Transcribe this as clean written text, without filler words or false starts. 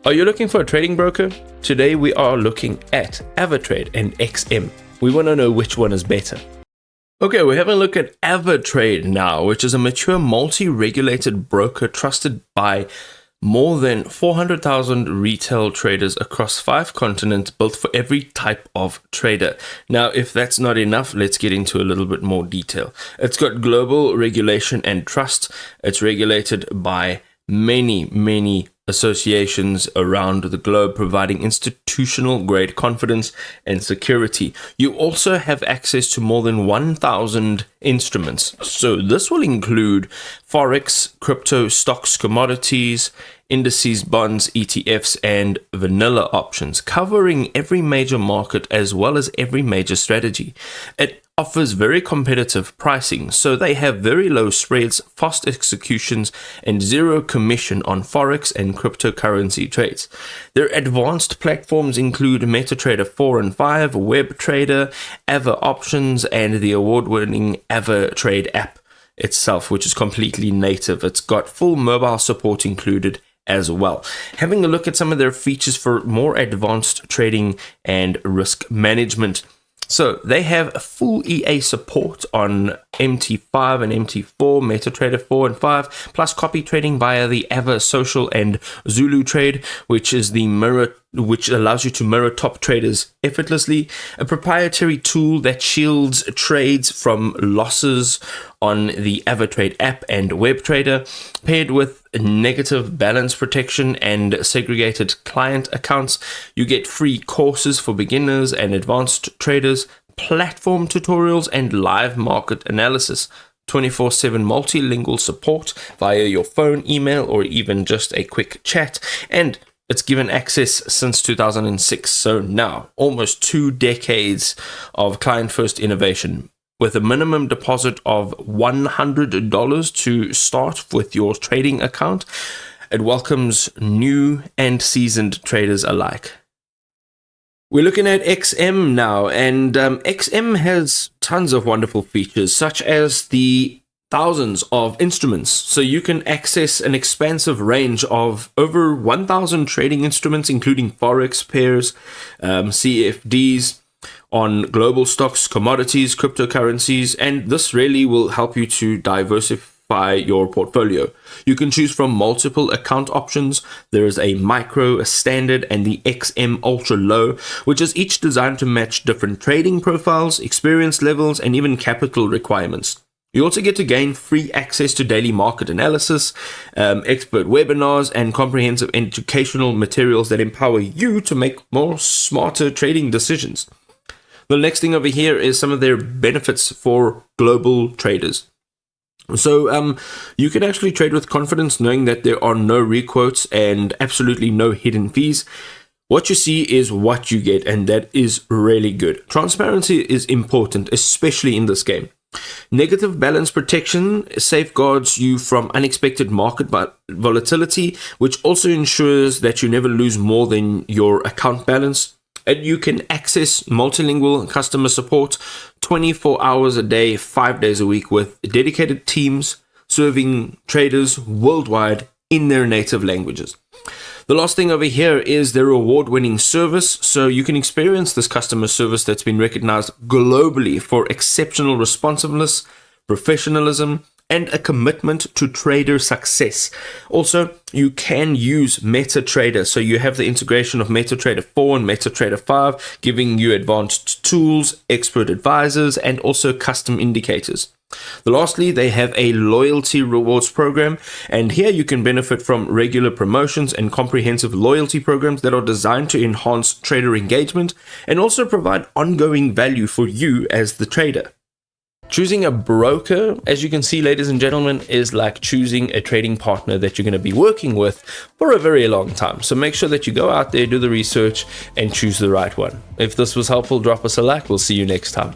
Are you looking for a trading broker? Today we are looking at AvaTrade and XM. We want to know which one is better. Okay, we're having a look at AvaTrade now, which is a mature multi-regulated broker trusted by more than 400,000 retail traders across 5 continents, built for every type of trader. Now, if that's not enough, let's get into a little bit more detail. It's got global regulation and trust. It's regulated by many associations around the globe, providing institutional grade confidence and security. You also have access to more than 1,000 instruments. So this will include Forex, crypto, stocks, commodities, indices, bonds, ETFs, and vanilla options, covering every major market as well as every major strategy. It offers very competitive pricing, so they have very low spreads, fast executions, and zero commission on Forex and cryptocurrency trades. Their advanced platforms include MetaTrader 4 and 5, WebTrader, Ava Options, and the award-winning AvaTrade app itself, which is completely native. It's got full mobile support included as well. Having a look at some of their features for more advanced trading and risk management. So they have full EA support on MT5 and MT4, MetaTrader 4 and 5, plus copy trading via the Ava Social and Zulu Trade, which allows you to mirror top traders effortlessly. A proprietary tool that shields trades from losses on the AvaTrade app and WebTrader, paired with negative balance protection and segregated client accounts. You get free courses for beginners and advanced traders, platform tutorials, and live market analysis. 24/7 multilingual support via your phone, email, or even just a quick chat. And it's given access since 2006. So now, almost 2 decades of client-first innovation. With a minimum deposit of $100 to start with your trading account, it welcomes new and seasoned traders alike. We're looking at XM now, and XM has tons of wonderful features, such as the thousands of instruments. So you can access an expansive range of over 1,000 trading instruments, including Forex pairs, CFDs, on global stocks, commodities, cryptocurrencies, and this really will help you to diversify your portfolio. You can choose from multiple account options. There is a micro, a standard, and the XM Ultra Low, which is each designed to match different trading profiles, experience levels, and even capital requirements. You also get to gain free access to daily market analysis, expert webinars, and comprehensive educational materials that empower you to make more smarter trading decisions. The next thing over here is some of their benefits for global traders. So you can actually trade with confidence knowing that there are no requotes and absolutely no hidden fees. What you see is what you get, and that is really good. Transparency is important, especially in this game. Negative balance protection safeguards you from unexpected market volatility, which also ensures that you never lose more than your account balance. And you can access multilingual customer support 24 hours a day, 5 days a week, with dedicated teams serving traders worldwide in their native languages. The last thing over here is their award-winning service. So you can experience this customer service that's been recognized globally for exceptional responsiveness, professionalism, and a commitment to trader success. Also, you can use MetaTrader. So you have the integration of MetaTrader 4 and MetaTrader 5, giving you advanced tools, expert advisors, and also custom indicators. Lastly, they have a loyalty rewards program, and here you can benefit from regular promotions and comprehensive loyalty programs that are designed to enhance trader engagement and also provide ongoing value for you as the trader. Choosing a broker, as you can see, ladies and gentlemen, is like choosing a trading partner that you're going to be working with for a very long time. So make sure that you go out there, do the research, and choose the right one. If this was helpful, drop us a like. We'll see you next time.